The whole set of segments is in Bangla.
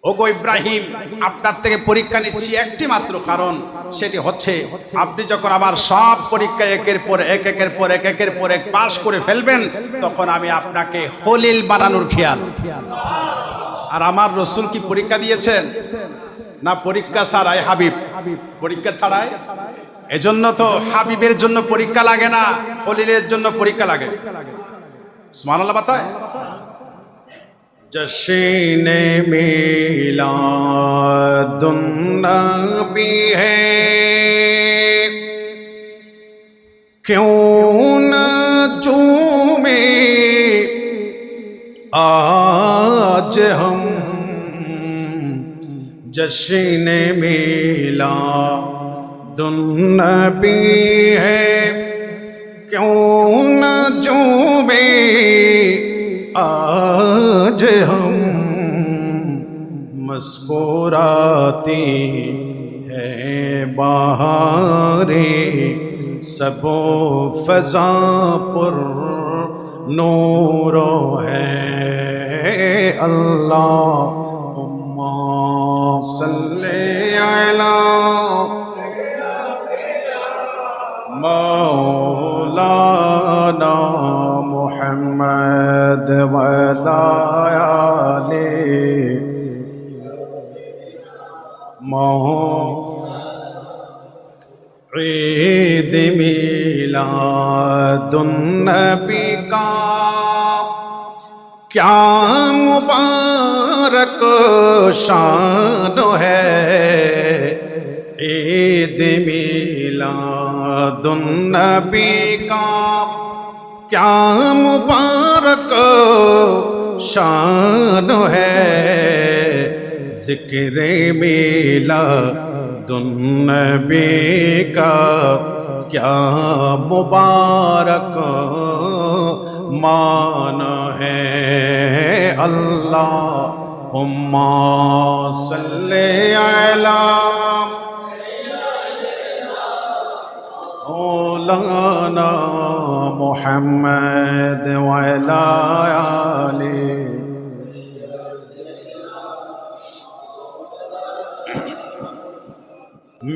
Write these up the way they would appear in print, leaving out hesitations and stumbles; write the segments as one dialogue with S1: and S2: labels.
S1: ওগো ইব্রাহিম, আপনার থেকে পরীক্ষা নিচ্ছি একটি মাত্র কারণ, সেটি হচ্ছে আপনি যখন আমার সব পরীক্ষা একের পর এক পাশ করে ফেলবেন, তখন আমি আপনাকে খলিল বানানোর খেয়াল। আর আমার রসুল কি পরীক্ষা দিয়েছেন? না, পরীক্ষা ছাড়াই হাবিব, পরীক্ষা ছাড়াই। এজন্য তো হাবিবের জন্য পরীক্ষা লাগে না, খলিলের জন্য পরীক্ষা লাগে। সুবহানাল্লাহ। বাতায় जश्न मिलादुन नबी है, क्यों न झूमे आज हम, जश्न मिलादुन नबी है, क्यों न झूमे आज हम, मुस्कुराती है बहारे, सबो फजा पर नूरो है। अल्लाहुम्मा सल्ली अला मौलाना मुहम्मद व अला आले ईद मिलादुन नबी का क्या मुबारक शान है, ईद मिलादुन नबी का क्या मुबारक शान है, जिक्र मिलादुन नबी का क्या मुबारक मान है। अल्लाहुम्मा सल्ली अला मौलाना मुहम्मद व अला आले।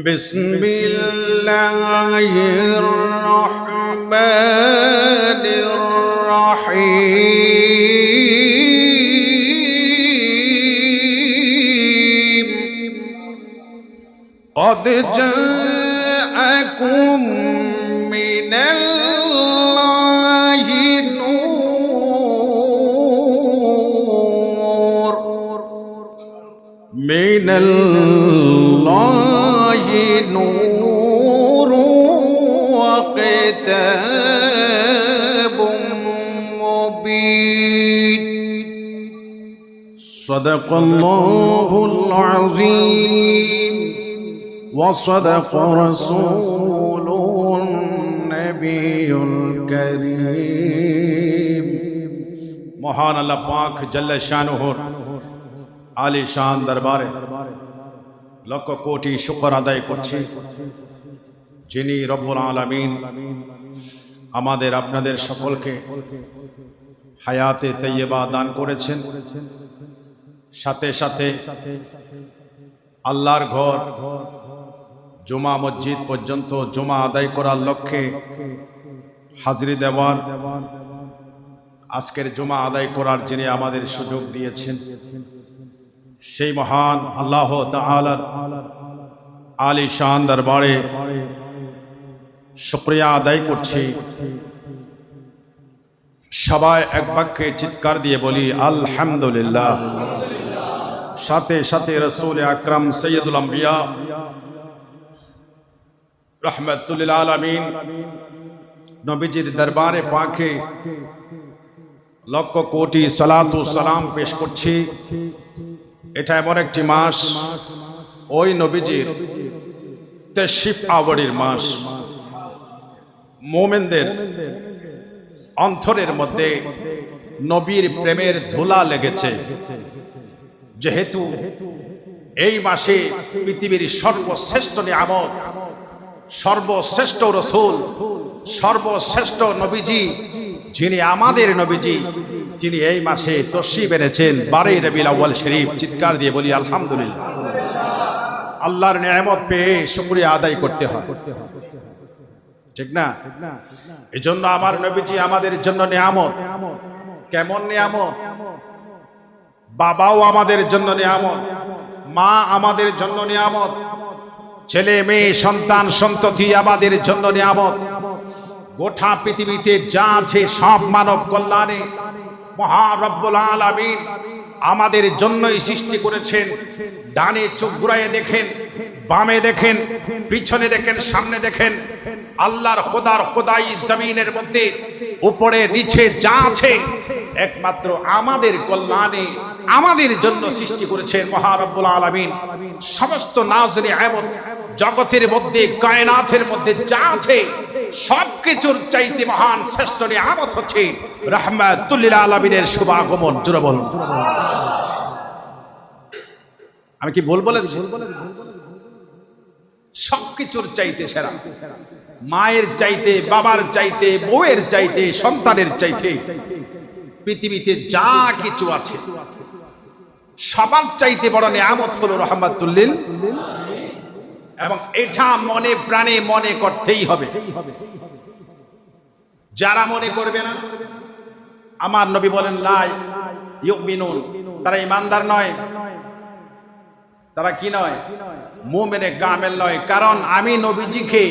S1: बिस्मिल्लाहिर रहमानिर रहीम। क़द जाअकुम मिनल्लाहि नूर, मिनल्लाहि नूर व किताबुम मुबीन। सदक़ल्लाहुल अज़ीम व सदक़ रसूलुन नबियुल करीम। মহান আল্লাহ পাক জাল্লে শানুহুর আলী শান দরবারে লক্ষ কোটি শুকর আদায় করছি, যিনি রব্বুল আলামিন আমাদের আপনাদের সকলকে হায়াতে তাইয়্যিবা দান করেছেন, সাথে সাথে আল্লাহর ঘর জুমা মসজিদ পর্যন্ত জুমা আদায় করার লক্ষ্যে হাজরি দেওয়ার, আজকের জুমা আদায় করার যিনি আমাদের সুযোগ দিয়েছেন, সেই মহান আল্লাহ তাআলার আলী শান দরবারে শুকরিয়া আদায় করছি। সবাই এক বাক্যে চিৎকার দিয়ে বলি আলহামদুলিল্লাহ। সাথে সাথে রাসূল আকরাম সৈয়দুল আম্বিয়া রাহমাতুল লিল আলামিন নবীজির দরবারে পাকে লক্ষ কোটি সালাতু সালাম পেশ করছি। এটা এমন একটি মাস, ওই নবীজির তাশরিফ আওয়ারের মাস। মুমিনদের অন্তরের মধ্যে নবীর প্রেমের ধুলা লেগেছে, যেহেতু এই মাসে পৃথিবীর সর্বশ্রেষ্ঠ নিয়ামত, সর্বশ্রেষ্ঠ রাসূল, সর্বশ্রেষ্ঠ নবীজি, যিনি আমাদের নবীজি তিনি এই মাসে তশরিফ এনেছেন 12 রবিউল আউয়াল শরীফ। চিৎকার দিয়ে বলি আলহামদুলিল্লাহ। আল্লাহর নিয়ামত পেয়ে শুকরিয়া আদায় করতে হয়, ঠিক না? এজন্য আমার নবীজি আমাদের জন্য নিয়ামত। কেমন নিয়ামত? বাবাও আমাদের জন্য নিয়ামত, মা আমাদের জন্য নিয়ামত, ছেলে মেয়ে সন্তান সন্ততি আমাদের জন্য নিয়ামত। গোটা পৃথিবীতে যা আছে সব মানব কল্যাণে মহান রব্বুল আলামিন আমাদের জন্যই সৃষ্টি করেছেন। ডানে চোখ ঘুরাইয়ে দেখেন, বামে দেখেন, পিছনে দেখেন, সামনে দেখেন, আল্লাহর খোদাই জমিনের মধ্যে উপরে নিচে যা আছে একমাত্র আমাদের কল্যাণে আমাদের জন্য সৃষ্টি করেছেন মহান রব্বুল আলামিন। সমস্ত নাজরি নিয়ামত জগতের মধ্যে, কায়নাতের মধ্যে যা আছে সবকিছুর চাইতে মহান শ্রেষ্ঠ নিয়ামত হচ্ছে রাহমাতুল লিল আলামিনের শুভাগমন। জোরে বলুন। আমি কি বলেছি? সবকিছুর চাইতে সেরা, মায়ের চাইতে, বাবার চাইতে, বউয়ের চাইতে, সন্তানের চাইতে পৃথিবীতে যা কিছু আছে সবার চাইতে বড় নিয়ামত হলো রাহমাতুল লিল। এবং এটা মনে প্রাণে মনে করতেই হবে। যারা মনে করবে না, আমার নবী বলেন লা ইউমিনুন, তারা ইমানদার নয়। তারা কি নয়? মুমিনে কামেল নয়। কারণ আমি নবীজিকে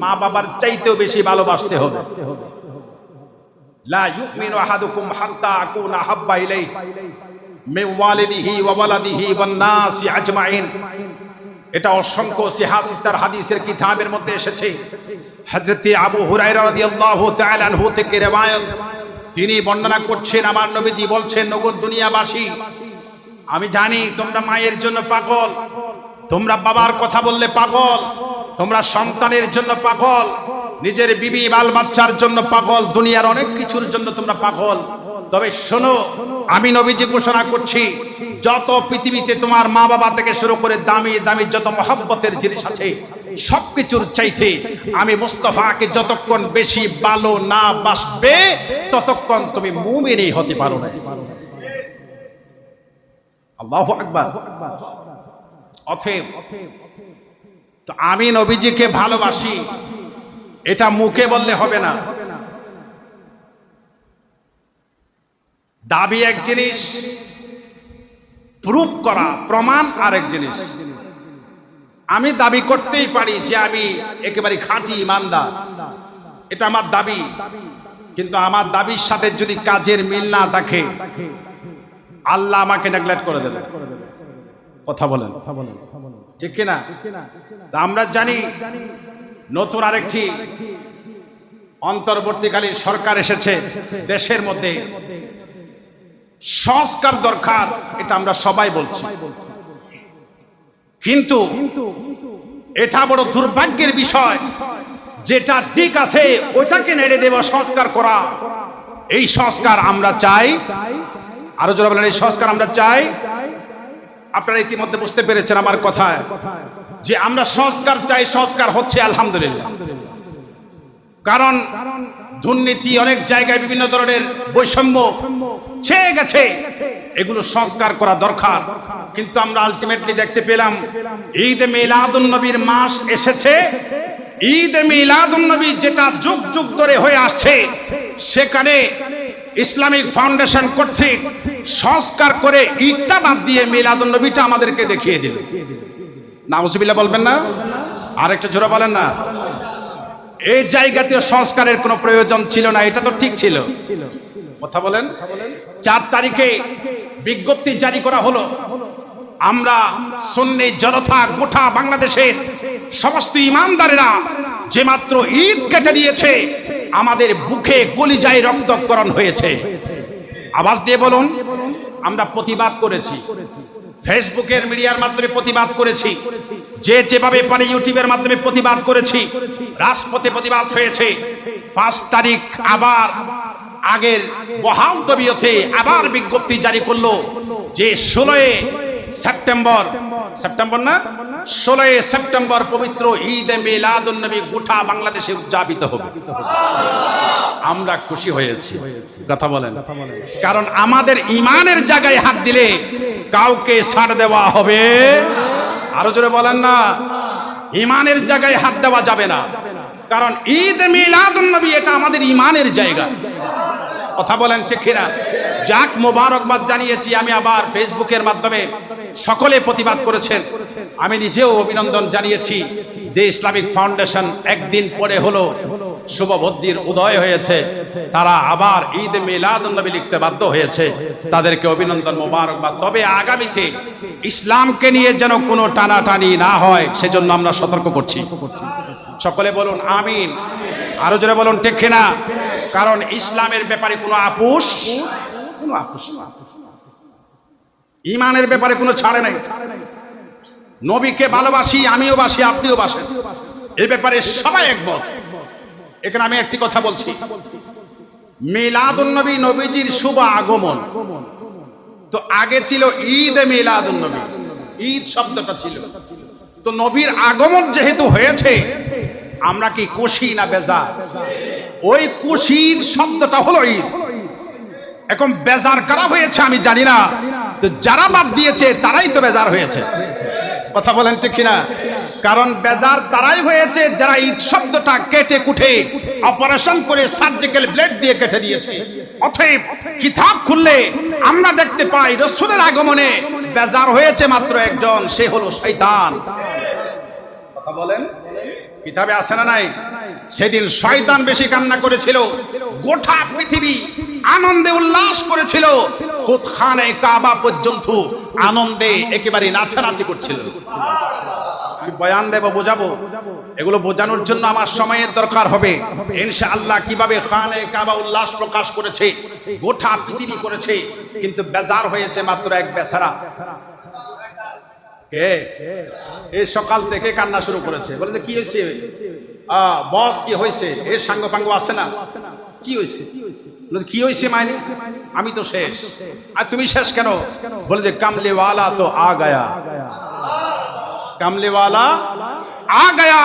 S1: মা বাবার চাইতেও বেশি ভালোবাসতে হবে। লা ইউমিনু আহাদুকুম হাত্তা আকুনা হাব্বা ইলাইহি মিন ওয়ালিদিহি ওয়া ওয়ালাদিহি ওয়ান নাসি আজমাইন। এটা অসংখ্য সিহাসিতার হাদিসের কিতাবের মধ্যে এসেছে। হযরত আবু হুরায়রা রাদিয়াল্লাহু তাআলা আনহু থেকে riwayat, তিনি বর্ণনা করছেন আমার নবীজি বলছেন, নগর দুনিয়াবাসী, আমি জানি তোমরা মায়ের জন্য পাগল, তোমরা বাবার কথা বললে পাগল, তোমরা সন্তানের জন্য পাগল, নিজের বিবি বাল বাচ্চার জন্য পাগল, দুনিয়ার অনেক কিছুর জন্য তোমরা পাগল। তবে শোনো, আমি নবীজি ঘোষণা করছি, যত পৃথিবীতে তোমার মা বাবা থেকে শুরু করে দামি দামি যত মহব্বতের জিনিস আছে সবকিছুর চাইতে আমি মুস্তাফাকে যতক্ষণ বেশি ভালো না বাসবে ততক্ষণ তুমি মুমিনই হতে পারো না। আল্লাহু আকবার। অতএব তো আমি নবীজিকে ভালোবাসি এটা মুখে বললে হবে না। দাবি এক জিনিস, প্রুফ করা, প্রমাণ আরেক জিনিস। আমি দাবি করতেই পারি যে আমি একেবারে খাঁটি ইমানদার, এটা আমার দাবি, কিন্তু আমার দাবির সাথে যদি কাজের মিল না থাকে আল্লাহ আমাকে নেগলেক্ট করে দেবে। কথা বলেন ঠিক কিনা? আমরা জানি নতুন আরেকটি অন্তর্বর্তীকালীন সরকার এসেছে দেশের মধ্যে, সংস্কার দরকার, এটা আমরা সবাই বলছি। কিন্তু এটা বড় দুর্ভাগ্যের বিষয়, যেটা ঠিক আছে ওইটাকে নেড়ে দেব সংস্কার করা। এই সংস্কার আমরা চাই, আরো জোরে বলেন, এই সংস্কার আমরা চাই। আপনারা ইতিমধ্যে বুঝতে পেরেছেন আমার কথায় যে আমরা সংস্কার চাই, সংস্কার হচ্ছে আলহামদুলিল্লাহ। কারণ দুর্নীতি অনেক জায়গায় বিভিন্ন ধরনের বৈষম্য ছেয়ে গেছে, এগুলো সংস্কার করা দরকার। কিন্তু আমরা আলটিমেটলি দেখতে পেলাম ঈদ মিলাদুন নবীর মাস এসেছে। ঈদ মিলাদুন নবী যেটা যুগ যুগ ধরে হয়ে আসছে, সেখানে ইসলামিক ফাউন্ডেশন কর্তৃক সংস্কার করে ঈদটা বাদ দিয়ে মিলাদুন নবীটা আমাদেরকে দেখিয়ে দিল। নাউজুবিল্লাহ বলবেন না? আরেকটা জোরে বলেন না। এই জায়গাতে সংস্কারের কোনো প্রয়োজন ছিল না, এটা তো ঠিক ছিল। কথা বলেন। 4 তারিখে বিজ্ঞপ্তি জারি করা হলো, আমরা সুন্নি জনতা গোটা বাংলাদেশের সমস্ত ইমানদারেরা যে মাত্র ঈদ কেটে দিয়েছে, আমাদের বুকে কলিজায় রক্তক্ষরণ হয়েছে। আওয়াজ দিয়ে বলুন। আমরা প্রতিবাদ করেছি, ফেসবুকের মিডিয়ার মাধ্যমে প্রতিবাদ করেছি, যে যেভাবে পারে ইউটিউবের মাধ্যমে প্রতিবাদ করেছি, রাজপথে প্রতিবাদ হয়েছে। 5 তারিখ আবার আগের বহাল তবিয়তে আবার বিজ্ঞপ্তি জারি করলো যে 16 সেপ্টেম্বর না 16 সেপ্টেম্বর পবিত্র ঈদে মিলাদুন নবী গোটা বাংলাদেশে উদযাপিত হবে। আমরা খুশি হয়েছি, কথা বলেন, কারণ আমাদের ইমানের জায়গায় হাত দিলে কাউকে ছাড় দেওয়া হবে। আরো জোরে বলেন না, ইমানের জায়গায় হাত দেওয়া যাবে না, কারণ ঈদ মিলাদুন নবী এটা আমাদের ইমানের জায়গা। কথা বলেন ঠিক কিনা? যাক, মোবারকবাদ জানিয়েছি আমি আবার ফেসবুকের মাধ্যমে, সকলে প্রতিবাদ করেছেন, আমি নিজেও অভিনন্দন জানিয়েছি যে ইসলামিক ফাউন্ডেশন একদিন পরে হলো শুভবুদ্ধির উদয় হয়েছে, তারা আবার ঈদ মিলাদুন নবী লিখতে বাধ্য হয়েছে, তাদেরকে অভিনন্দন, মোবারকবাদ। তবে আগামীতে ইসলামকে নিয়ে যেন কোনো টানাটানি না হয় সেজন্য আমরা সতর্ক করছি। সকলে বলুন আমিন। আরো জোরে বলুন ঠিক কিনা? কারণ ইসলামের ব্যাপারে কোনো আপোষ, ইমানের ব্যাপারে কোনো ছাড়ে নাই। নবীকে ভালোবাসি, আমিও বাসি, আপনিও বাসেন, এই ব্যাপারে সবাই একমত। এখানে আমি একটি কথা বলছি, মিলাদুন নবী নবীজির শুভ আগমন, তো আগে ছিল ঈদ মিলাদুন নবী, ঈদ শব্দটা ছিল, তো নবীর আগমন যেহেতু হয়েছে, আমরা কি খুশি না বেজার? ওই খুশির শব্দটা হলো ঈদ। এখন বেজার কারা হয়েছে আমি জানি না, তো যারা বাদ দিয়েছে তারাই তো বেজার হয়েছে। কথা বলেন ঠিক কিনা? কারণ বেজার তারাই হয়েছে যারা ঈদ শব্দটা কেটে কুটে অপারেশন করে সার্জিক্যাল ব্লেড দিয়ে কেটে দিয়েছে। অতএব কিতাব খুললে আমরা দেখতে পাই রাসূলের আগমনে বেজার হয়েছে মাত্র একজন, সে হলো শয়তান। কথা বলেন, কিতাবে আছে না নাই? সেদিন শয়তান বেশি কান্না করেছিল, গোটা পৃথিবী আনন্দে উল্লাস করেছিল, খুদ খানে কাবা পর্যন্ত আনন্দে একেবারে নাচানাচি করছিল। আমি বয়ান দেব, বোঝাবো, এগুলো বোঝানোর জন্য আমার সময়ের দরকার হবে ইনশাআল্লাহ। কিভাবে খানে কাবা উল্লাস প্রকাশ করেছে, গোটা পৃথিবী করেছে, কিন্তু বেজার হয়েছে মাত্র এক বেচারা। কে? এই সকাল থেকে কান্না শুরু করেছে, বলেছে কি হয়েছে বস, কি হয়েছে? এর সাঙ্গ পাঙ্গ আছে না, কি হয়েছে? কি হয়েছে মাইনি? আমি তো শেষ। আর তুমি শেষ কেন? বলে যে কামলিওয়ালা তো আ গায়া, কামলিওয়ালা আ গায়া,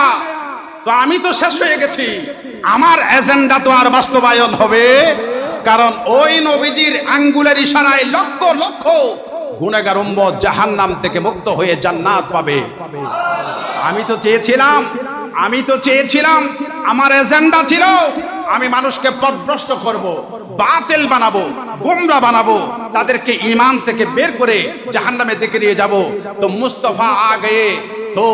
S1: তো আমি তো শেষ হয়ে গেছি, আমার এজেন্ডা তো আর বাস্তবায়ন হবে। কারণ ওই নবীজির আঙ্গুলের ইশারায় লক্ষ লক্ষ গুনাহগার উম্মত জাহান্নাম থেকে মুক্ত হয়ে জান্নাত পাবে। আমি তো চেয়েছিলাম, আমার এজেন্ডা ছিল আমি মানুষকে পথভ্রষ্ট করব, বাতিল বানাবো, গোমরা বানাবো, তাদেরকে ঈমান থেকে বের করে জাহান্নামের দিকে নিয়ে যাব। তো মুস্তাফা আ গয়ে তো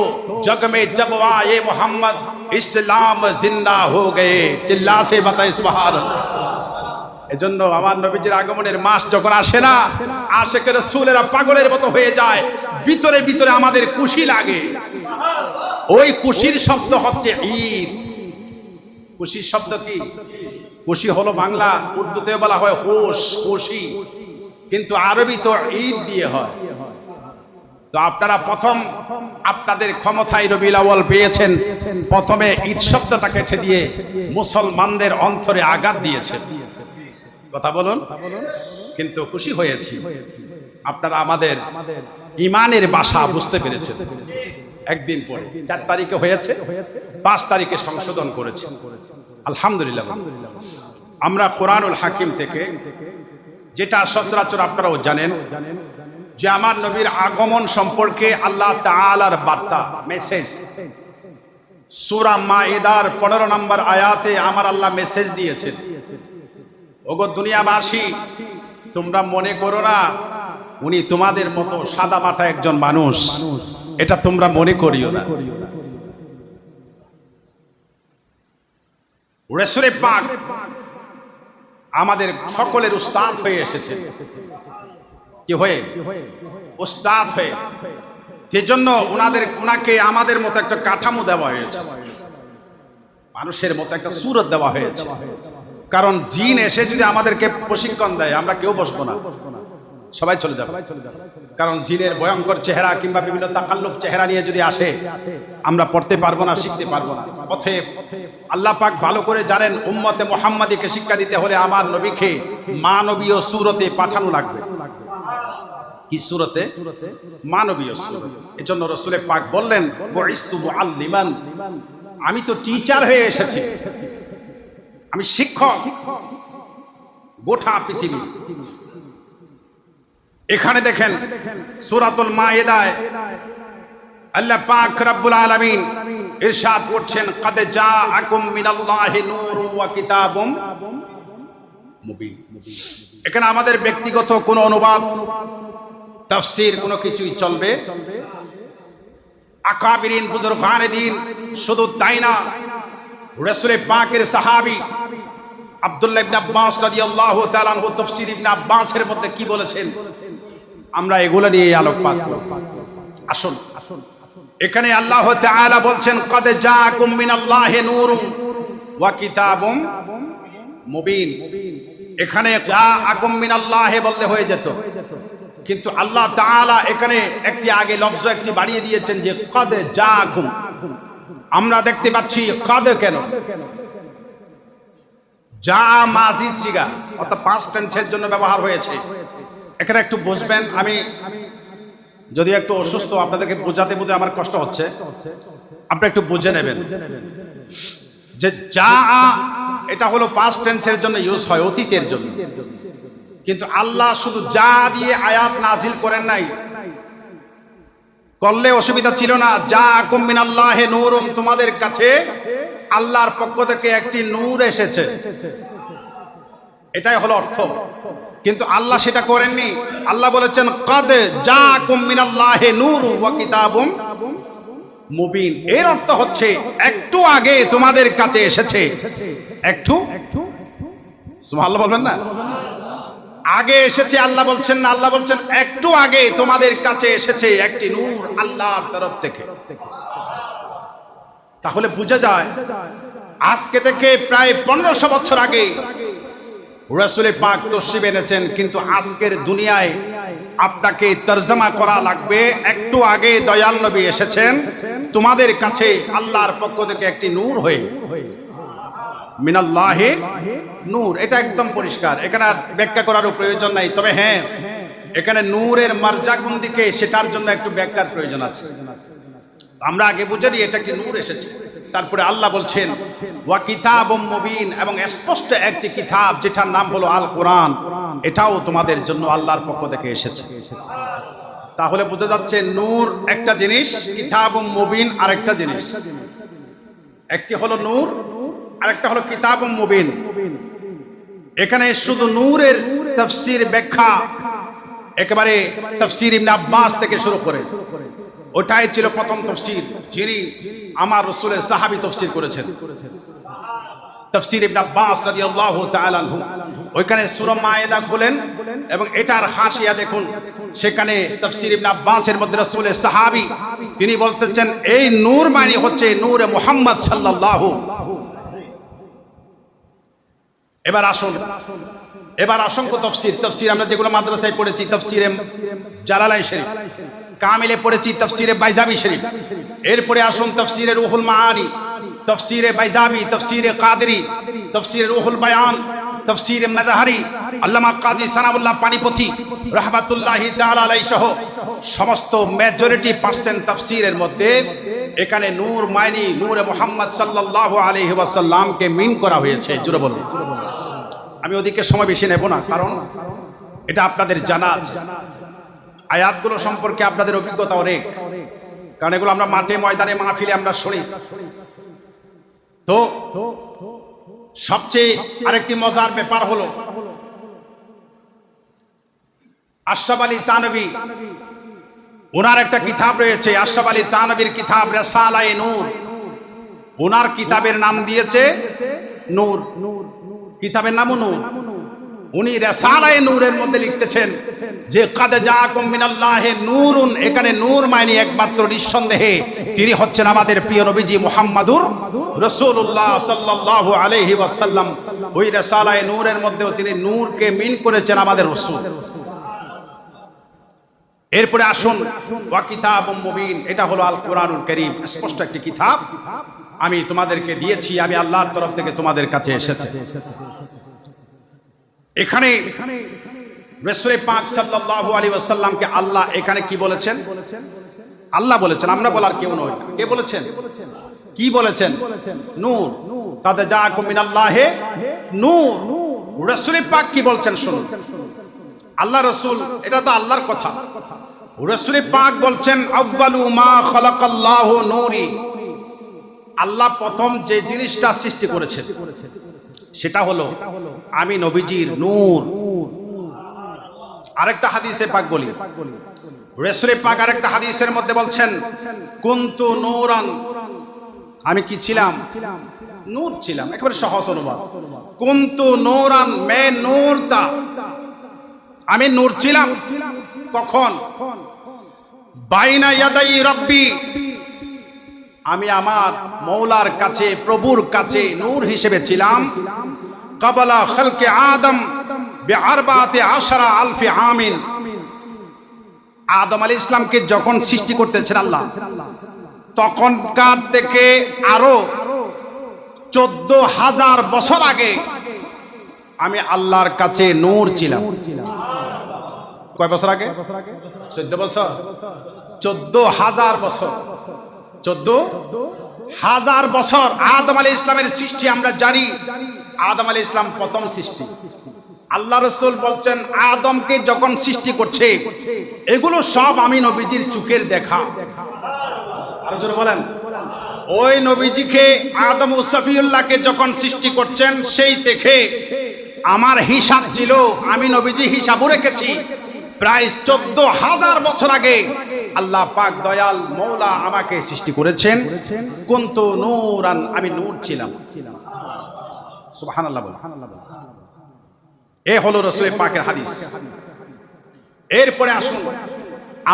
S1: জগ মে জব আয়ে মোহাম্মদ, ইসলাম জিন্দা হো গয়ে, চিল্লা সে বাতায়ে সুবহানাল্লাহ। এজন্য আমার নবীজির আগমনের মাস যখন আসে না, আশিকের রাসূলেরা পাগলের মতো হয়ে যায়, ভিতরে ভিতরে আমাদের খুশি লাগে। ওই খুশির শব্দ হচ্ছে ঈদ। খুশির শব্দ কি? খুশি হলো বাংলা, উর্দুতে বলা হয় হোশ, খুশি, কিন্তু আরবি তো ঈদ দিয়ে হয়। তো আপনারা প্রথম আপনাদের ক্ষমতায় রবিউল আউয়াল পেয়েছেন, প্রথমে ঈদ শব্দটা কেটে দিয়ে মুসলমানদের অন্তরে আঘাত দিয়েছেন। কথা বলুন, কিন্তু খুশি হয়েছি আপনারা আমাদের ইমানের ভাষা বুঝতে পেরেছেন। একদিন পরে 4 তারিখে হয়েছে, 5 তারিখে সংশোধন করেছে, আলহামদুলিল্লাহ। আমরা কোরআনুল হাকিম থেকে, যেটা সচরাচর আপনারাও জানেন, যে আমার নবীর আগমন সম্পর্কে আল্লাহ তাআলার বার্তা, মেসেজ, সূরা মাইদার 15 নম্বর আয়াতে আমার আল্লাহ মেসেজ দিয়েছেন, ওগো দুনিয়াবাসী, তোমরা মনে করো না উনি তোমাদের মতো সাদা মাটা একজন মানুষ, এটা তোমরা মনে করিও না। রাসূল পাক আমাদের সকলের উস্তাদ হয়ে এসেছে। কি হয়ে? উস্তাদ হয়ে। সেজন্য ওনাকে আমাদের মতো একটা কাঠামো দেওয়া হয়েছে, মানুষের মতো একটা সূরত দেওয়া হয়েছে। কারণ জিন এসে যদি আমাদেরকে প্রশিক্ষণ দেয়, আমরা কেউ বসবো না, সবাই চলে যাবে। কারণ জিনের ভয়ঙ্কর চেহারা কিংবা বিভিন্ন তাকাল্লুফ চেহারা নিয়ে যদি আসে, আমরা পড়তে পারবো না, শিখতে পারবো না। অতএব আল্লাহ পাক ভালো করে জানেন, উম্মতে মুহাম্মাদীকে শিক্ষা দিতে হলে আমার নবীকে মানবীয় সূরতে পাঠানো লাগবে। কি সূরাতে? মানবীয় সূরা। এজন্য রাসূল পাক বললেন বুইস্তু মুআল্লিমান, আমি তো টিচার হয়ে এসেছি, আমি শিক্ষক গোটা পৃথিবী। এখানে দেখেন সূরাতুল মায়েদায় আল্লাহ পাক রব্বুল আলামিন ইরশাদ করছেন কাদ জাআকুম মিনাল্লাহি নূরুন ওয়া কিতাবুম মুবিন। এখানে আমাদের ব্যক্তিগত কোনো অনুবাদ তাফসীর কোনো কিছুই চলবে। আকাবিরিন বুজুরগানে দ্বীন শুধু তাই না, রাসূল পাকের সাহাবী আব্দুল্লাহ ইবনে আব্বাস রাদিয়াল্লাহু তাআলা আনহু তাফসীর ইবনে আব্বাসের মধ্যে কি বলেছেন, আমরা এগুলো নিয়ে আলোকপাত করব। আসুন, এখানে আল্লাহ তাআলা বলছেন কাদ জাআকুম মিনাল্লাহি নূরুন ওয়া কিতাবুম মুবিন। এখানে জাআকুম মিনাল্লাহি বললে হয়ে যেত, কিন্তু আল্লাহ তাআলা এখানে একটি আগে লফজ একটি বাড়িয়ে দিয়েছেন যে কাদ জাআকুম। আমরা দেখতে পাচ্ছি কাদ কেন? যা মাজি সিগা অর্থাৎ পাস্ট টেন্সের জন্য ব্যবহার হয়েছে। এখানে একটু বুঝবেন, আমি যদিও একটু অসুস্থ, আপনাদেরকে বোঝাতে বোঝাতে আমার কষ্ট হচ্ছে, আপনি একটু বুঝে নেবেন যে যা এটা হলো পাস্ট টেন্সের জন্য ইউজ হয়, অতীতের জন্য। কিন্তু আল্লাহ শুধু যা দিয়ে আয়াত নাজিল করেন নাই, করলে অসুবিধা ছিল না। জাআকুম মিনাল্লাহি নূরুন, তোমাদের কাছে আল্লাহর পক্ষ থেকে একটি নূর এসেছে, এটাই হলো অর্থ। কিন্তু আল্লাহ সেটা করেননি। আল্লাহ বলেছেন কাদ জাআকুম মিনাল্লাহি নূরুন ওয়া কিতাবুম মুবিন। এর অর্থ হচ্ছে একটু আগে তোমাদের কাছে এসেছে। একটু সুবহানাল্লাহ বলবেন না? আগে এসেছে আল্লাহ বলছেন না, আল্লাহ বলছেন একটু আগে তোমাদের কাছে এসেছে একটি নূর আল্লাহর তরফ থেকে। তাহলে বোঝা যায় আজকে থেকে প্রায় 1500 বছর আগে রাসূল পাক তশরিফ এনেছেন, কিন্তু আজকের দুনিয়ায় আপনাকে তরজমা করা লাগবে একটু আগে দয়াল নবী এসেছেন তোমাদের কাছে আল্লাহর পক্ষ থেকে একটি নূর হয়ে। মিনাল্লাহি নূর, এটা একদম পরিষ্কার, এখানে আর ব্যাখ্যা করারও প্রয়োজন নাই। তবে হ্যাঁ, এখানে নূরের মার্জা কোন দিকে সেটার জন্য একটু ব্যাখ্যার প্রয়োজন আছে। আমরা আগে বুঝে নিই এটা একটি নূর এসেছে। তারপরে আল্লাহ বলছেন ওয়া কিতাবুম মুবিন, এবং স্পষ্ট একটি কিতাব যেটার নাম হলো আল কোরআন, এটাও তোমাদের জন্য আল্লাহর পক্ষ থেকে এসেছে। তাহলে বোঝা যাচ্ছে নূর একটা জিনিস, কিতাবুম মুবিন আরেকটা জিনিস। একটি হলো নূর, আরেকটা হলো কিতাবুম মুবিন। এখানে শুধু নূরের তাফসীর ব্যাখ্যা একেবারে তাফসীর ইবনে আব্বাস থেকে শুরু করে, ওটাই ছিল প্রথম তাফসীর, যিনি আমার রাসূলের সাহাবী তাফসীর করেছেন, তাফসীর ইবনে আব্বাস রাদিয়াল্লাহু তাআলা আনহু। ওইখানে সূরা মায়েদা খুলেন এবং এটার হাসিয়া দেখুন, সেখানে তাফসীর ইবনে আব্বাসের মধ্যে রাসূলের সাহাবী তিনি বলতেছেন এই নূর মানে হচ্ছে নূরে মুহাম্মদ সাল্লাল্লাহু। এবার আসুন, এবার অসংখ্য তাফসীর আমরা যেগুলো মাদ্রাসায় পড়েছি, তাফসীরে জালালাইন শরীফ, কামিলে পড়েছি তাফসীরে বাইজাবি শরীফ। এরপরে আসুন তাফসীরে রুহুল মাআনি, তাফসীরে বাইজাবি, তাফসীরে কাদরি, তাফসীরে রুহুল বায়ান, তাফসীরে মাযহারি, আল্লামা কাজী সানাউল্লাহ পানিপথী রাহমাতুল্লাহি তাআলা আলাইহি সহ সমস্ত মেজরিটি পার্সেন্ট তাফসীরের মধ্যে এখানে নূর মানি নূরে মুহাম্মদ সাল্লাল্লাহু আলাইহি ওয়াসাল্লামকে মিন করা হয়েছে। জোরে বলুন। আমি ওদিকে সময় বেশি নেব না, কারণ এটা আপনাদের জানা আছে। আয়াতগুলো সম্পর্কে আপনাদের অভিজ্ঞতা অনেক, কারণ এগুলো আমরা মাঠে ময়দানে মাহফিলে আমরা শুনি। তো সবচেয়ে আরেকটি মজার ব্যাপার হলো আশরাফ আলী থানভী, ওনার একটা কিতাব রয়েছে, আশরাফ আলী থানভীর কিতাব রিসালায়ে নূর। ওনার কিতাবের নাম দিয়েছে নূর, কিতাবের নামও নূর। উনি রিসালায়ে নূরের মধ্যে লিখতেছেন যে কাদ জাআকুম মিনাল্লাহি নূরুন, এখানে নূর মানে একমাত্র নিঃসন্দেহে তিনি হচ্ছেন আমাদের প্রিয় নবীজি মুহাম্মাদুর রাসূলুল্লাহ সাল্লাল্লাহু আলাইহি ওয়াসাল্লাম। ওই রিসালায়ে নূরের মধ্যেও তিনি নূরকে মিন করেছেন আমাদের রাসূল। এরপরে আসুন ওয়া কিতাবুম মুবিন, এটা হলো আল কোরআনুল কারীম, স্পষ্ট একটি কিতাব আমি তোমাদেরকে দিয়েছি, আমি আল্লাহর তরফ থেকে তোমাদের কাছে এসেছে। এখানে রাসূল পাক সাল্লাল্লাহু আলাইহি ওয়াসাল্লামকে আল্লাহ এখানে কি বলেছেন? আল্লাহ বলেছেন, আমরা বলার কেউ নয়। কে বলেছেন? কি বলেছেন? নূর। কাদ জাআকুম মিনাল্লাহি নূর। রাসূল পাক কি বলছেন শুনুন। আল্লাহ রাসূল, এটা তো আল্লাহর কথা। রাসূল পাক বলছেন আউয়ালু মা খালাকাল্লাহু নূরি। আল্লাহ প্রথম যে জিনিসটা সৃষ্টি করেছেন সেটা হলো আমি নবীজির নূর। আরেকটা হাদিসে পাক বলি, রাসূল পাক আরেকটা হাদিসের মধ্যে বলছেন কুনতু নূরান, আমি কি ছিলাম? নূর ছিলাম। একেবারে সহজ অনুবাদ, কুনতু নূরান মে নূর তা, আমি নূর ছিলাম। কখন? বাইনা ইয়াদাই রব্বি, আমি আমার মৌলার কাছে, প্রভুর কাছে নূর হিসেবে ছিলাম। কাবলা খালকে আদম বিআরবাতি আশরা আলফি আমিন, আদম আলাইহিস সালামকে যখন সৃষ্টি করতেছেন আল্লাহ, তখনকার থেকে আরো 14,000 বছর আগে আমি আল্লাহর কাছে নূর ছিলাম। কয় বছর আগে? 14 বছর। 14,000 বছর। 14,000 বছর আদম আলাইহিস সালামের সৃষ্টি আমরা জানি। আদম আলাইহিস সালাম প্রথম সৃষ্টি। আল্লাহ রাসূল বলছেন আদমকে যখন সৃষ্টি করছে এগুলো সব আমি নবীজির চোখের দেখা। আরো জোরে বলেন। ওই নবীজিকে আদম ও সফিউল্লাহকে যখন সৃষ্টি করছেন সেই থেকে আমার হিসাব ছিল, আমি নবীজি হিসাবও রেখেছি প্রায় 14,000 বছর আগে আল্লাহ পাক দয়াল মৌলা আমাকে সৃষ্টি করেছেন। কুনতু নূরান, আমি নূর ছিলাম। সুবহানাল্লাহ বলেন। এ হলো রাসূল পাকের হাদিস। এরপরে আসুন,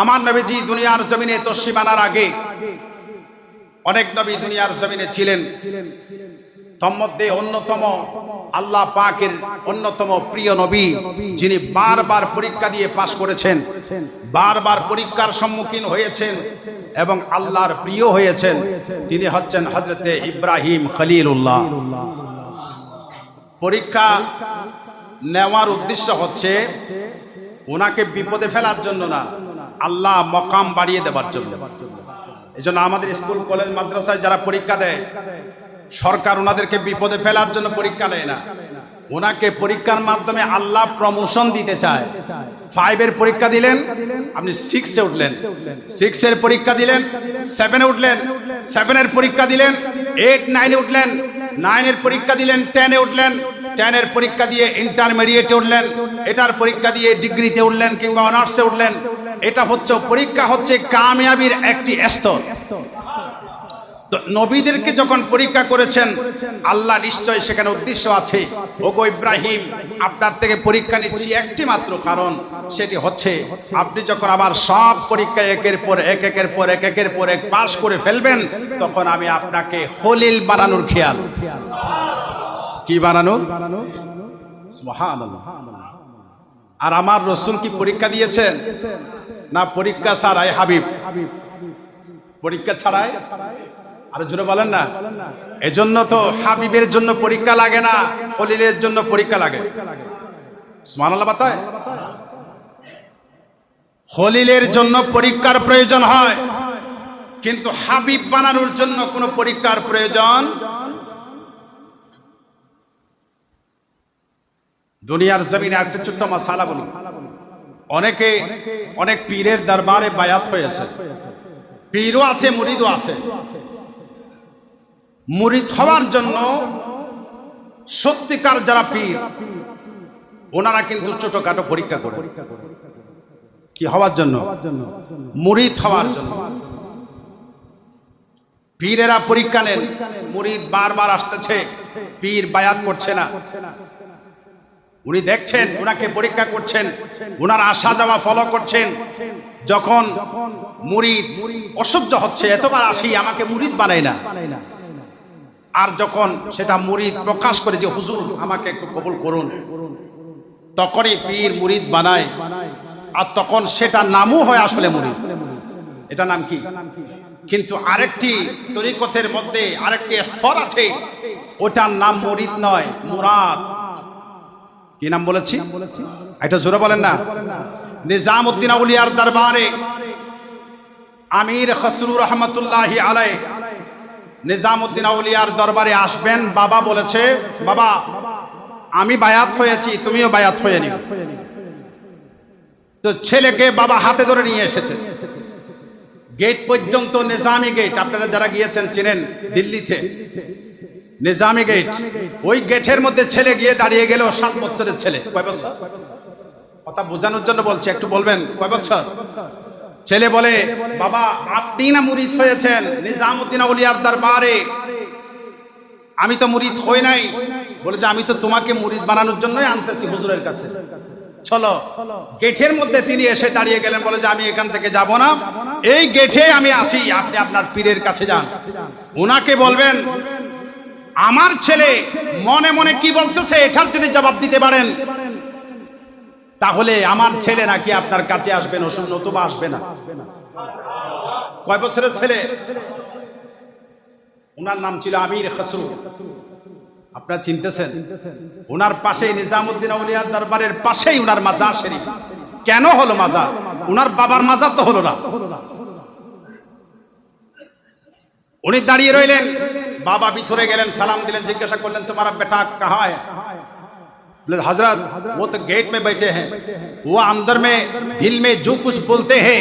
S1: আমার নবীজি দুনিয়ার জমিনে তশরিফ আনার আগে অনেক নবী দুনিয়ার জমিনে ছিলেন। তন্মধ্যে অন্যতম আল্লাহ পাকের অন্যতম প্রিয় নবী, যিনি বারবার পরীক্ষা দিয়ে পাশ করেছেন, বারবার পরীক্ষার সম্মুখীন হয়েছেন এবং আল্লাহর প্রিয় হয়েছেন, তিনি হচ্ছেন হযরতে ইব্রাহিম খলিলুল্লাহ। পরীক্ষা নেওয়ার উদ্দেশ্য হচ্ছে ওনাকে বিপদে ফেলার জন্য না, আল্লাহ মকাম বাড়িয়ে দেওয়ার জন্য। এই জন্য আমাদের স্কুল কলেজ মাদ্রাসায় যারা পরীক্ষা দেয়, সরকার ওনাদেরকে বিপদে ফেলার জন্য পরীক্ষা নেয় না, ওনাকে পরীক্ষার মাধ্যমে আল্লাহ প্রমোশন দিতে চায়। 5 পরীক্ষা দিলেন, আপনি 6 উঠলেন, 6 পরীক্ষা দিলেন, 7 উঠলেন, 7 পরীক্ষা দিলেন, 8 9 উঠলেন, 9 পরীক্ষা দিলেন, 10 উঠলেন, 10 পরীক্ষা দিয়ে ইন্টারমিডিয়েটে উঠলেন, এটার পরীক্ষা দিয়ে ডিগ্রিতে উঠলেন কিংবা অনার্সে উঠলেন। এটা হচ্ছে পরীক্ষা, হচ্ছে কামিয়াবির একটি স্তর। তো নবীদেরকে যখন পরীক্ষা করেছেন আল্লাহ নিশ্চয় সেখানে উদ্দেশ্য আছে। ওগো ইব্রাহিম, আপনার থেকে পরীক্ষা নিচ্ছি একটি মাত্র কারণ, সেটি হচ্ছে আপনি যখন আমার সব পরীক্ষা একের পর এক পাশ করে ফেলবেন, তখন আমি আপনাকে খলিল বানানোর খেয়াল। কি বানানোর? সুবহানাল্লাহ। আর আমার রাসূল কি পরীক্ষা দিয়েছেন? না, পরীক্ষা ছাড়াই হাবিব। পরীক্ষা ছাড়াই, আর জোরে বলেন না। এজন্য তো হাবিবের জন্য পরীক্ষা লাগে না, খলিলের জন্য পরীক্ষা লাগে। সুবহানাল্লাহ। বাতায় খলিলের জন্য পরীক্ষার প্রয়োজন হয়, কিন্তু হাবিব বানানোর জন্য কোনো পরীক্ষার প্রয়োজন। দুনিয়ার জমিনে একটা ছোট্ট মাসালা বলি, অনেকে অনেক পীরের দরবারে বায়াত হয়েছে, পীরও আছে মুরিদও আছে। মুরিদ হওয়ার জন্য সত্যিকার যারা পীর, ওনারা কিন্তু ছোটখাটো পরীক্ষা করে। কি হওয়ার জন্য? মুরিদ হওয়ার জন্য পীরেরা পরীক্ষা নেন। মুরিদ বারবার আসতেছে, পীর বায়াত করছে না, উনি দেখছেন, ওনাকে পরীক্ষা করছেন, ওনার আসা যাওয়া ফলো করছেন। যখন মুরিদ অসহ্য হচ্ছে, এতবার আসি আমাকে মুরিদ বানায় না, আর যখন সেটা মুরিদ প্রকাশ করে যে হুজুর আমাকে একটু কবুল করুন, তখনই পীর মুরিদ বানায়। আর তখন সেটা নামও হয় আসলে মুরিদ। এটা নাম কি? কিন্তু আরেকটি তরিকতের মধ্যে আরেকটি স্তর আছে, ওটার নাম মুরিদ নয়, মুরাদ। কি নাম বলেছি? এটা জোরে বলেন না। নিজামউদ্দিন আউলিয়ার দরবারে আমির খসরু রহমতুল্লাহি আলাই নিজামউদ্দিন আউলিয়ার দরবারে আসবেন। বাবা বলেছে, বাবা আমি বায়াত হয়েছি, তুমিও বায়াত হয়ে নিও। তো ছেলেকে বাবা হাতে ধরে নিয়ে এসেছে গেট পর্যন্ত, নিজামি গেট, আপনারা যারা গিয়েছেন চেনেন দিল্লিতে নিজামি গেট। ওই গেটের মধ্যে ছেলে গিয়ে দাঁড়িয়ে গেল, 7 বছরের ছেলে। কয় বছর? কথা বোঝানোর জন্য বলছি, একটু বলবেন কয় বছর? ছেলে বলে, বাবা আপনি না মুরিদ হয়েছেন নিজামউদ্দিন আউলিয়ার দরবারে? আমি তো মুরিদ হই নাই। বলে যে আমি তো তোমাকে মুরিদ বানানোর জন্যই আনতেছি হুজুরের কাছে, চলো। গেটের মধ্যে তিনি এসে দাঁড়িয়ে গেলেন, বলে যে আমি এখান থেকে যাব না, এই গেটে আমি আসি, আপনি আপনার পীরের কাছে যান, উনাকে বলবেন আমার ছেলে মনে মনে কি বলতেছে এটার যদি জবাব দিতে পারেন তাহলে আমার ছেলে নাকি আপনার কাছে আসবেন, নতুবা আসবে না। কয় বছরের ছেলে? উনার নাম ছিল আমির খসরু। আপনারা চিনতেছেন? উনার পাশেই নিজামউদ্দিন আউলিয়ার দরবারের পাশেই উনার মাজার শরীফ। কেন হলো মাজার? উনার বাবার মাজার তো হলো না। উনি দাঁড়িয়ে রইলেন, বাবা ভিতরে গেলেন, সালাম দিলেন, জিজ্ঞাসা করলেন তোমারা বেটা কাহা है? हजरत वो तो गेट में बैठे हैं, वो अंदर में दिल में जो कुछ बोलते हैं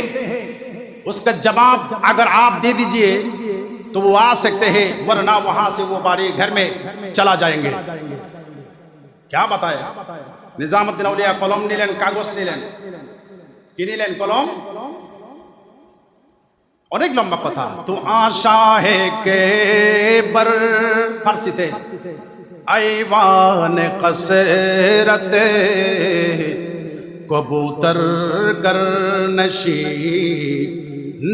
S1: उसका जवाब अगर आप दे दीजिए तो वो आ सकते हैं, वरना वहां से वो बारी घर में चला जाएंगे। क्या बताया? निजामुद्दीन औलिया कलम निलेन, कागज निलेन। কি নিলেন? কলম। অনেক লম্বা কথা। তো আশা হে কে बर ফারসিতে आईवान कसरते कबूतर गर नशी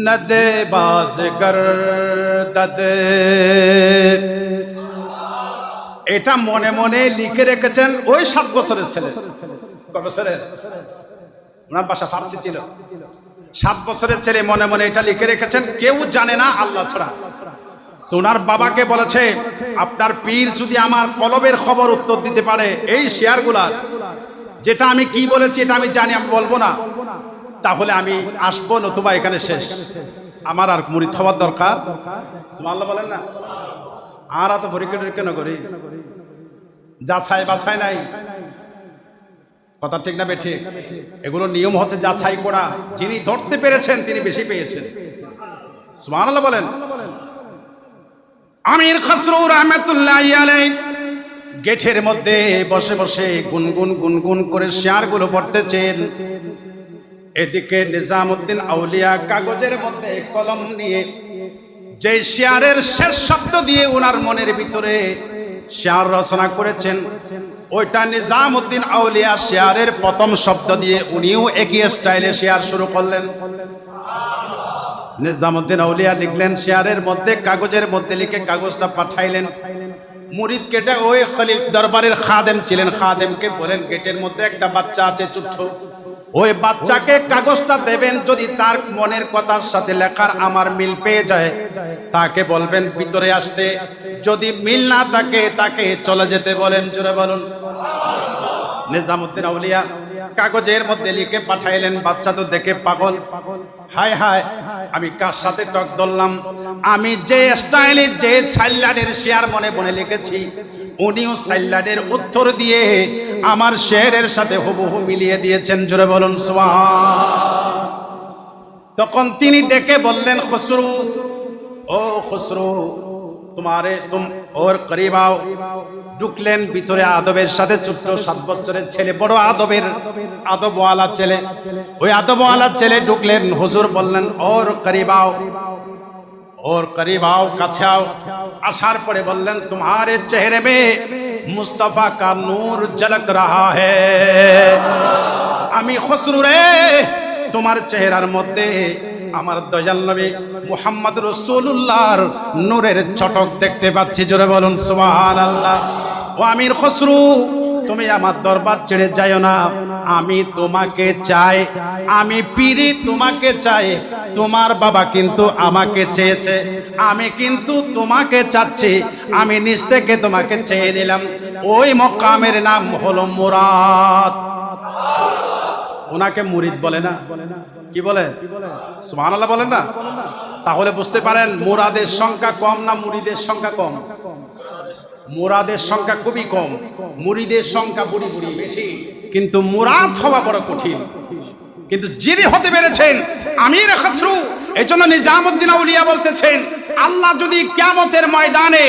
S1: नदे बाज गर ददे। এটা মনে মনে লিখে রেখেছেন ওই 7 বছরের ছেলে। কয় বছরের? ওনার ভাষা ফার্সি ছিল। 7 বছরের ছেলে মনে মনে এটা লিখে রেখেছেন, কেউ জানে না আল্লাহ ছাড়া। তো ওনার বাবাকে বলেছে আপনার পীর যদি আমার কলবের খবর উত্তর দিতে পারে, এই শেয়ারগুলা যেটা আমি কি বলেছি এটা আমি জানি, আমি বলবো না, তাহলে আমি আসবো, নতুবা এখানে শেষ। আমার আর মুরিদ হওয়ার দরকার। সুবহানাল্লাহ বলেন না। আর এত পরীক্ষা কেন করি? যাচাই বাছাই নাই। কথা ঠিক না বেঠিক? এগুলো নিয়ম হচ্ছে যাচাই করা। যিনি ধরতে পেরেছেন তিনি বেশি পেয়েছেন। সুবহানাল্লাহ বলেন। আমির খসরু রহমতুল্লাহি আলাইহি গেটের মধ্যে বসে বসে গুনগুন গুনগুন করে শেয়ারগুলো পড়তেছেন। এদিকে নিজামউদ্দিন আউলিয়া কাগজের মধ্যে কলম নিয়ে যে শেয়ারের শেষ শব্দ দিয়ে ওনার মনের ভিতরে শেয়ার রচনা করেছেন, ওইটা নিজামউদ্দিন আউলিয়া শেয়ারের প্রথম শব্দ দিয়ে উনিও একই স্টাইলে শেয়ার শুরু করলেন। নিজামউদ্দিন আউলিয়া লিখলেন শেয়ারের মধ্যে, কাগজের মধ্যে লিখে কাগজটা পাঠাইলেন। মুরিদ কেটে ওই খলিল দরবারের খাদেম ছিলেন, খাদেমকে বলেন গেটের মধ্যে একটা বাচ্চা আছে ছোট্ট, ওই বাচ্চাকে কাগজটা দেবেন, যদি তার মনের কথার সাথে লেখার আমার মিল পেয়ে যায় তাকে বলবেন ভিতরে আসতে, যদি মিল না থাকে তাকে চলে যেতে বলেন। জোরে বলুন। নিজামউদ্দিন আউলিয়া কাগজের মধ্যে লিখে পাঠাইলেন। বাচ্চা তো দেখে পাগল, হায় হায় আমি কার সাথে টক ধরলাম, আমি যে স্টাইলে যে সাইলাডের শেয়ার মনে মনে লিখেছি উনিও সাইলাডের উত্তর দিয়ে আমার শেয়ারের সাথে হুবহু মিলিয়ে দিয়েছেন। জোরে বলুন সুবহান। তখন তিনি ডেকে বললেন খসরু, ও খসরু তোমারে তুম ওর করিব आओ। ঢুকলেন ভিতরে আদবের সাথে, ছোট্ট 7 বছরের ছেলে, বড় আদবওয়ালা ছেলে। ওই আদবওয়ালা ছেলে ঢুকলেন, হুজুর বললেন ওর করিব आओ, ওর করিব आओ, কাছে आओ। আসার পরে বললেন তোমারে চেহারে মে মুস্তাফা কা নূর ঝলক রাহা হ্যায়। আমি খসরু রে, তোমার চেহারার মধ্যে আমার দয়াল নবী মুহাম্মদ রাসূলুল্লাহর নূরের চটক দেখতে পাচ্ছি। জোরে বলুন সুবহানাল্লাহ। ও আমির খসরু, তুমি আমার দরবার ছেড়ে যাইও না, আমি তোমাকে চাই, আমি পীরি তোমাকে চাই। তোমার বাবা কিন্তু আমাকে চেয়েছে, আমি কিন্তু তোমাকে চাচ্ছি, আমি নিজ থেকে তোমাকে চেয়ে নিলাম। ওই মকামের নাম হলো মুরাদ। ওনাকে মুরিদ বলে না, কি বলে? সুবহানাল্লাহ বলেন না? তাহলে বুঝতে পারেন মুরাদের সংখ্যা কম না মুরিদের সংখ্যা কম? মুরাদের সংখ্যা খুবই কম, মুরিদের সংখ্যা বুড়ি বুড়ি বেশি। কিন্তু মুরাদ হওয়া বড় কঠিন। কিন্তু যিনি হতে পেরেছেন আমির খসরু, এজন্য নিজামউদ্দিন আউলিয়া বলতেছেন, আল্লাহ যদি কিয়ামতের ময়দানে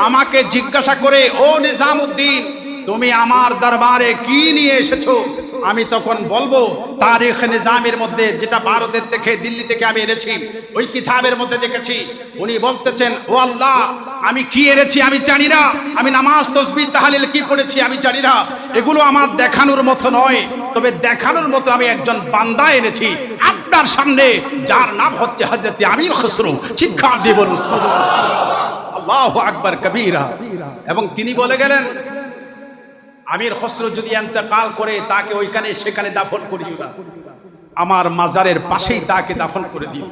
S1: আমাকে জিজ্ঞাসা করে, ও নিজামউদ্দিন তুমি আমার দরবারে কি নিয়ে এসেছো, আমি তখন বলবো তারিখ নিজামের মধ্যে, যেটা ভারতের থেকে দিল্লি থেকে আমি এনেছি, ওই কিতাবের মধ্যে দেখেছি। উনি বলতেছেন, ও আল্লাহ আমি কি এনেছি আমি জানি না, আমি নামাজ তাসবিহ তাহলিল কি পড়েছি আমি জানি না, এগুলো আমার দেখানোর মতো নয়, তবে দেখানোর মতো আমি একজন বান্দা এনেছি আপনার সামনে, যার নাম হচ্ছে হযরত আমির খসরু। চিৎকার দিয়ে বলুন আল্লাহু আকবার কবীরা। এবং তিনি বলে গেলেন, আমির খসরু যদি ইন্তেকাল করে তাকে ওইখানে সেখানে দাফন করিও না, আমার মাজারের পাশেই তাকে দাফন করে দিও।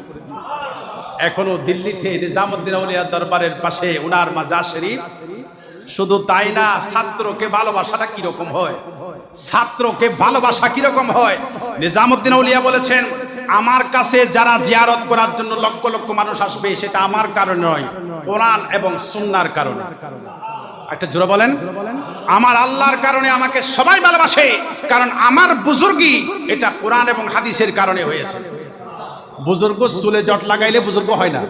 S1: এখনো দিল্লিতে নিজামউদ্দিন আউলিয়া দরবারের পাশে ওনার মাজার শরীফ। শুধু তাই না, ছাত্রকে ভালোবাসাটা কিরকম হয়, ছাত্রকে ভালোবাসা কিরকম হয়। নিজামউদ্দিন আউলিয়া বলেছেন, আমার কাছে যারা জিয়ারত করার জন্য লক্ষ লক্ষ মানুষ আসবে, সেটা আমার কারণে নয়, কোরআন এবং সুন্নাহর কারণে। একটা জোরে বলেন, আমার আল্লাহর কারণে আমাকে সবাই ভালোবাসে, কারণ আমার বুজুর্গি এটা কোরআন এবং হাদিসের কারণে হয়েছে। বুজুর্গ চুলে জট লাগাইলে বুজুর্গ হয় না,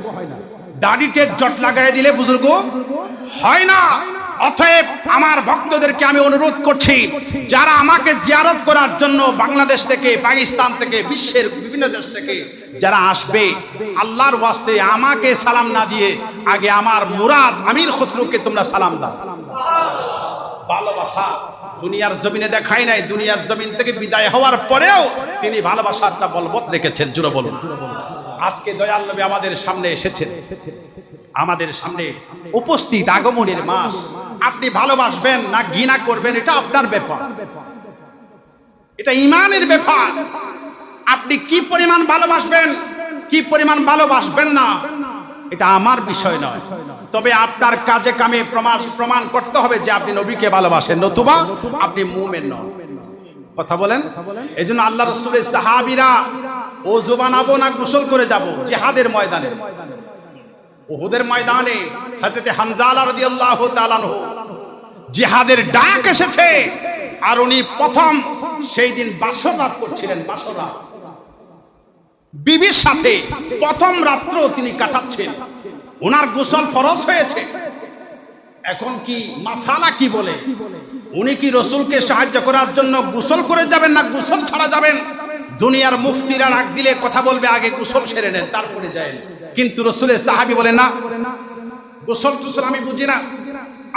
S1: দাড়িতে জট লাগাই দিলে বুজুর্গ হয় না। অতএব আমার ভক্তদেরকে আমি অনুরোধ করছি, যারা আমাকে জিয়ারত করার জন্য বাংলাদেশ থেকে, পাকিস্তান থেকে, বিশ্বের বিভিন্ন দেশ থেকে যারা আসবে, আল্লাহর ওয়াস্তে আমাকে সালাম না দিয়ে আগে আমার মুরাদ আমির খসরুকে তোমরা সালাম দাও। ভালোবাসা দুনিয়ার জমিনে দেখাই নাই, দুনিয়ার জমিন থেকে বিদায় হওয়ার পরেও তিনি ভালোবাসাটা বলবৎ রেখেছেন। জুড়ে বলুন। আজকে দয়াল নবী আমাদের সামনে এসেছেন, আমাদের সামনে উপস্থিত, আগমনের মাস। আপনি ভালোবাসবেন না ঘৃণা করবেন এটা আপনার ব্যাপার, এটা ঈমানের ব্যাপার। আপনি কি পরিমাণ ভালোবাসবেন, কি পরিমাণ ভালোবাসবেন না, এটা আমার বিষয় নয়। তবে আপনার কাজে কামে প্রমাণ করতে হবে যে আপনি নবীকে ভালোবাসেন, নতুবা আপনি মুমিন নন। কথা বলেন। এই জন্য আল্লাহ রাসূলের সাহাবীরা ওযু বানাবো না গোসল করে যাব জিহাদের ময়দানে। উহুদের ময়দানে হযরত হামজা রাদিয়াল্লাহু তাআলা আনহু জিহাদের ডাক এসেছে, আর উনি প্রথম সেই দিন বাসর রাত করছিলেন। বাসর রাত বিবির সাথে প্রথম রাত্র তিনি কাটাচ্ছেন। ওনার গোসল ফরজ হয়েছে। এখন কি মাসালা কি বলে, উনি কি রসুলকে সাহায্য করার জন্য গোসল করে যাবেন না গোসল ছাড়া যাবেন? দুনিয়ার মুফতিরা ডাক দিলে কথা বলবে আগে গোসল সেরে নেন তারপরে যায়, কিন্তু রসুলের সাহাবী বলে না, গোসল টুসল আমি বুঝি না।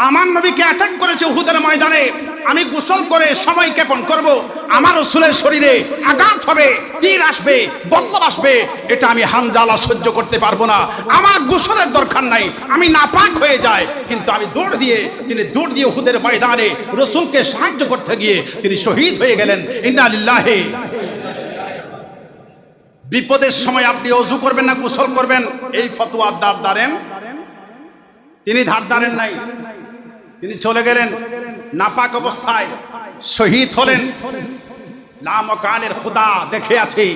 S1: আমার নবীকে অ্যাটাক করেছে উহুদের ময়দানে, আমি গোসল করে সময় ক্ষেপণ করব, আমার রাসূলের শরীরে আঘাত হবে, তীর আসবে, বল্লম আসবে, এটা আমি হানজালা সহ্য করতে পারবো না। আমার গোসলের দরকার নাই, আমি নাপাক হয়ে যাই, কিন্তু আমি তিনি দৌড় দিয়ে উহুদের ময়দানে রাসূলকে সাহায্য করতে গিয়ে তিনি শহীদ হয়ে গেলেন। ইন্না লিল্লাহি। বিপদের সময় আপনি ওযু করবেন না গোসল করবেন, এই ফতোয়ার ধার ধারেন? তিনি ধার ধারেন নাই, তিনি চলে গেলেন নাপাক অবস্থায়, শহীদ হলেন। লামকানের খোদা দেখে আছে,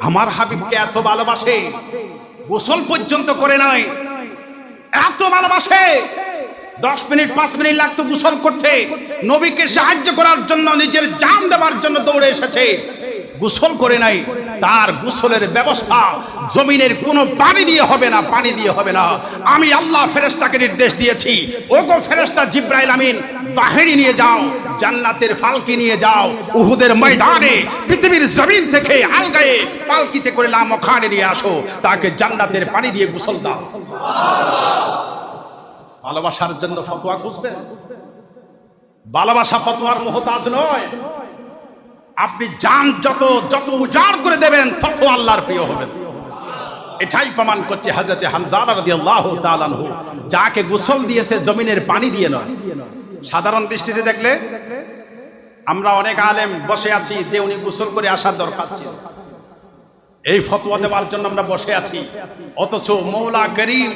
S1: আমার হাবিবকে এত ভালোবাসে, গোসল পর্যন্ত করে নাই, এত ভালোবাসে। 10 মিনিট 5 মিনিট লাগতো গোসল করতে, নবীকে সাহায্য করার জন্য, নিজের জান দেওয়ার জন্য দৌড়ে এসেছে, গোসল করে নাই। তার গোসলের ব্যবস্থা জমিনের কোনো পানি দিয়ে হবে না, পানি দিয়ে হবে না। আমি আল্লাহ ফেরেশতাকে নির্দেশ দিয়েছি, ওগো ফেরেশতা জিবরাইল আমিন, বাহিনী নিয়ে যাও, জান্নাতের ফালকি নিয়ে যাও, উহুদের ময়দানে পৃথিবীর জমিন থেকে আলগায়ে পালকিতে করে লামখানে নিয়ে আসো, তাকে জান্নাতের পানি দিয়ে গোসল দাও। ভালোবাসার জন্য ফতোয়া খুঁজবেন? ভালোবাসা ফতোয়ার মুহতাজ নয়। আপনি জান যত উজাড় করে দেবেন তত আল্লাহর প্রিয় হবেন। এটাই প্রমাণ করছে হযরত হামজা রাদিয়াল্লাহু তাআলা আনহু, যাকে গোসল দিয়েছে জমিনের পানি দিয়ে নয়। সাধারণ দৃষ্টিতে দেখলে আমরা অনেক আলেম বসে আছি যে উনি গোসল করে আসার দরকার ছিল, এই ফতোয়া দেওয়ার জন্য আমরা বসে আছি, অথচ মৌলা করিম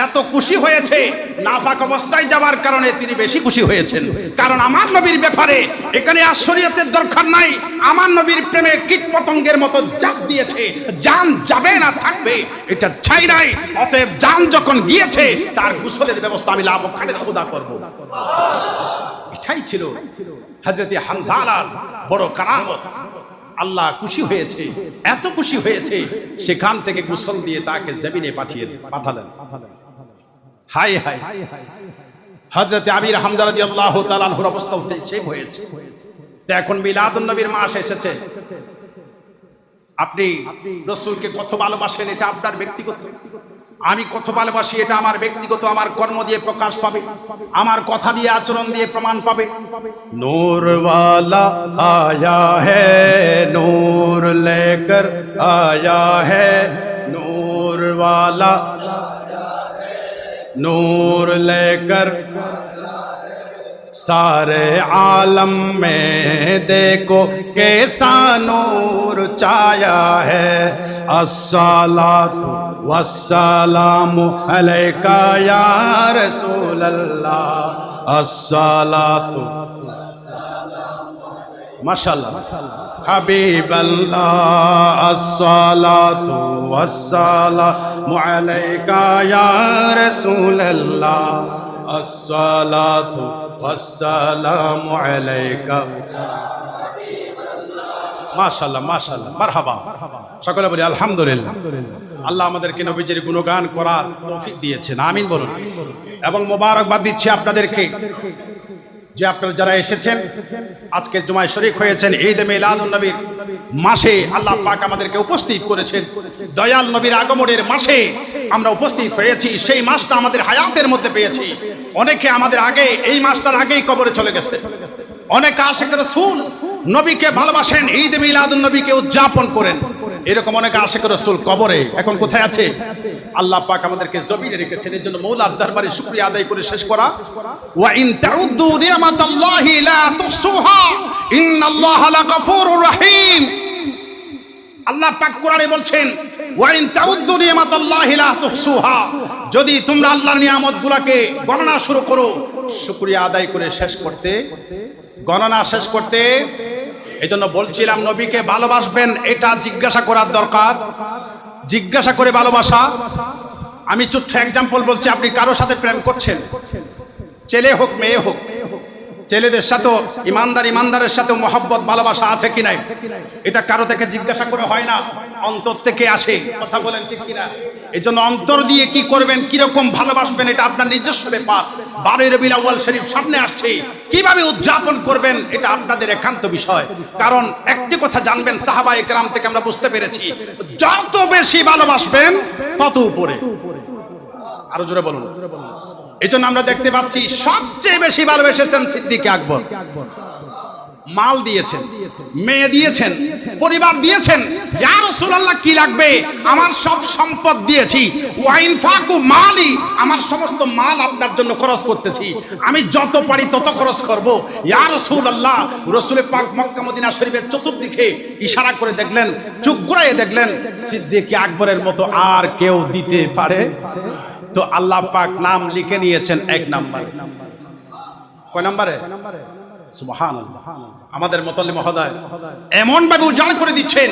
S1: এত খুশি হয়েছে, নাফাক অবস্থায় যাওয়ার কারণে তিনি বেশি খুশি হয়েছেন। কারণ আমার নবীর ব্যাপারে এখানে আর শরীয়তের দরকার নাই, আমার নবীর প্রেমে কীট পতঙ্গের মতো জান দিয়েছে, জান যাবে না থাকবে এটা চাই নাই। অতএব জান যখন গিয়েছে তার গোসলের ব্যবস্থা আমি লামখানের খোদা করব। এটাই ছিল হযরতে হামজার বড় কারামত। আল্লাহ খুশি হয়েছে, এত খুশি হয়েছে, সেখান থেকে গোসল দিয়ে তাকে জমিনে পাঠালেন। হাই হাই, হযরতে আমির হামজা রাদিয়াল্লাহু তাআলা আনহুর অবস্থা সেই হয়েছে। তো এখন মিলাদুন নবীর মাস এসেছে, আপনি রাসূলকে কত ভালোবাসেন এটা আপনার ব্যক্তিগত, আমি কত ভালোবাসি এটা আমার ব্যক্তিগত, আমার কর্ম দিয়ে প্রকাশ পাবে, আমার কথা দিয়ে আচরণ দিয়ে প্রমাণ পাবে। নূর ওয়ালা আয়া হ্যায়, নূর লেকর আয়া হ্যায়, নূর ওয়ালা नूर लेकर सारे आलम में देखो कैसा नूर छाया है। अस्सलातु वस्सलामु अलैका या रसूल अल्लाह, अस्सलातु माशाअल्लाह हबीब अल्लाह, अस्सलातु वस्सलामु अलैका या रसूल अल्लाह, अस्सलातु वस्सलामु अलैका। মাশাআল্লাহ মাশাআল্লাহ, মারহাবা। সকলে বলি আলহামদুলিল্লাহ। আল্লাহ আমাদেরকে নবীজির গুণগান করার তৌফিক দিয়েছেন, আমিন বলুন। এবং মোবারকবাদ দিচ্ছি আপনাদেরকে যে আপনারা যারা এসেছেন আজকে জুমায় শরীক হয়েছেন, ঈদ মিলাদুন নবীর মাসে আল্লাহ পাক আমাদেরকে উপস্থিত করেছেন। দয়াল নবীর আগমনের মাসে আমরা উপস্থিত হয়েছি, সেই মাসটা আমাদের হায়াতের মধ্যে পেয়েছি। অনেকে আমাদের আগে, এই মাসটার আগেই কবরে চলে গেছে। অনেকে আশিক রাসূল নবীকে ভালোবাসেন, ঈদ মিলাদুন নবীকে উদযাপন করেন, এরকম অনেক আশিক রাসূল কবরে এখন কোথায় আছে? আল্লাহ পাক আমাদেরকে জমিনে রেখেছেন। এর জন্য মওলার দরবারে শুকরিয়া আদায় করে শেষ করা। ওয়া ইন তাউদ্দু নি'মাতাল্লাহি লা তুহসুহা ইন্নাল্লাহা লাগফুরুর রহিম। আল্লাহ পাক কোরআনে বলছেন ওয়া ইন তাউদ্দু নি'মাতাল্লাহি লা তুহসুহা, যদি তোমরা আল্লাহর নিয়ামতগুলোকে গণনা শুরু করো, শুকরিয়া আদায় করে শেষ করতে, গণনা শেষ করতে। এজন্য বলছিলাম নবীকে ভালোবাসবেন এটা জিজ্ঞাসা করার দরকার, জিজ্ঞাসা করে ভালোবাসা। আমি ছোট্ট এক্সাম্পল বলছি, আপনি কারো সাথে প্রেম করছেন, ছেলে হোক মেয়ে হোক, ছেলেদের সাথে ইমানদারের সাথে মহব্বত ভালোবাসা আছে কি নাই, এটা কারো থেকে জিজ্ঞাসা করে হয় না, অন্তর থেকে আসে। কথা বলেন ঠিক কিনা? এই জন্য অন্তর দিয়ে কি করবেন, কিরকম ভালোবাসবেন, এটা আপনার নিজস্ব ব্যাপার। 12 রবিউল আউয়াল শরীফ সামনে আসছে, কিভাবে উদযাপন করবেন এটা আপনাদের একান্ত বিষয়। কারণ একটি কথা জানবেন, সাহাবায়ে কেরাম থেকে আমরা বুঝতে পেরেছি, যত বেশি ভালোবাসবেন তত উপরে। আরো জোরে বলুন। এই জন্য আমরা দেখতে পাচ্ছি সবচেয়ে বেশি ভালোবেসেছেন সিদ্দিক আকবর। মাল দিয়েছেন, মেয়ে দিয়েছেন, পরিবার দিয়েছেন। ইয়া রাসূলুল্লাহ কি লাগবে, আমার সব সম্পদ দিয়েছি। ওয়া ইনফাকু মালি, আমার সমস্ত মাল আপনার জন্য খরচ করতেছি, আমি যত পারি তত খরচ করব। ইয়া রাসূলুল্লাহ, রাসূল পাক মক্কা মদিনা শরীফের চতুর্দিকে ইশারা করে দেখলেন, চোখ ঘুরাইয়ে দেখলেন, সিদ্দিক আকবরের মতো আর কেউ দিতে পারে? তো আল্লাহ পাক নাম লিখে নিয়েছেন 1 নম্বরে। কয় নম্বরে? সুবহানাল্লাহ। আমাদের মুতাল্লি মহোদয় এমন ভাবে উজাড় করে দিচ্ছেন,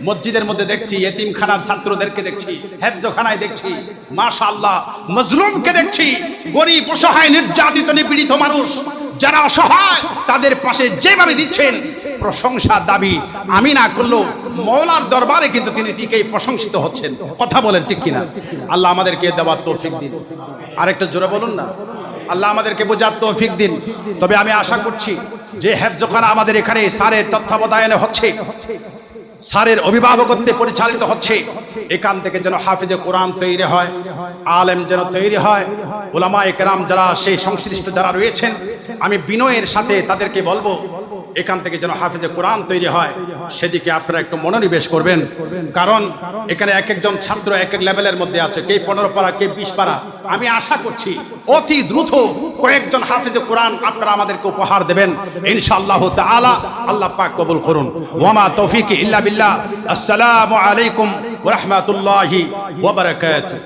S1: মসজিদের মধ্যে দেখছি, এতিমখানার ছাত্রদেরকে দেখছি, হেফজখানায় দেখছি, মাশাআল্লাহ মজলুমকে দেখছি, গরীব অসহায় নির্যাতিত নিপীড়িত মানুষ যারা অসহায় তাদের পাশে যেভাবে দিচ্ছেন, প্রশংসা দাবি আমি না করলেও মওলার দরবারে কিন্তু তিনি ঠিকই প্রশংসিত হচ্ছেন। কথা বলেন ঠিক কিনা? আল্লাহ আমাদেরকে দেওয়ার তৌফিক দিন। আরেকটা জোরে বলুন না, আল্লাহ আমাদেরকে বোঝার তৌফিক দিন। তবে আমি আশা করছি যে হেফজখানা আমাদের এখানে স্যারের তত্ত্বাবধানে হচ্ছে, স্যারের অভিভাবকত্বে পরিচালিত হচ্ছে, এখান থেকে যেন হাফেজে কোরআন তৈরি হয়, আলেম যেন তৈরি হয়, উলামায়ে কেরাম যারা সেই সংশ্লিষ্ট যারা রয়েছেন আমি বিনয়ের সাথে তাদেরকে বলবো এখান থেকে যেন হাফেজে কোরআন তৈরি হয়, সেদিকে আপনারা একটু মনোনিবেশ করবেন। কারণ এখানে এক একজন ছাত্র এক এক লেভেলের মধ্যে আছে, কে 15 পারা, কে 20 পারা। আমি আশা করছি অতি দ্রুত কয়েকজন হাফেজে কোরআন আপনারা আমাদেরকে উপহার দেবেন ইনশাআল্লাহ তাআলা। আল্লাহ পাক কবুল করুন। ওয়ামা তৌফিকি ইল্লা বিল্লাহ। আসসালামু আলাইকুম ওয়া রাহমাতুল্লাহি ওয়া বারাকাতুহু।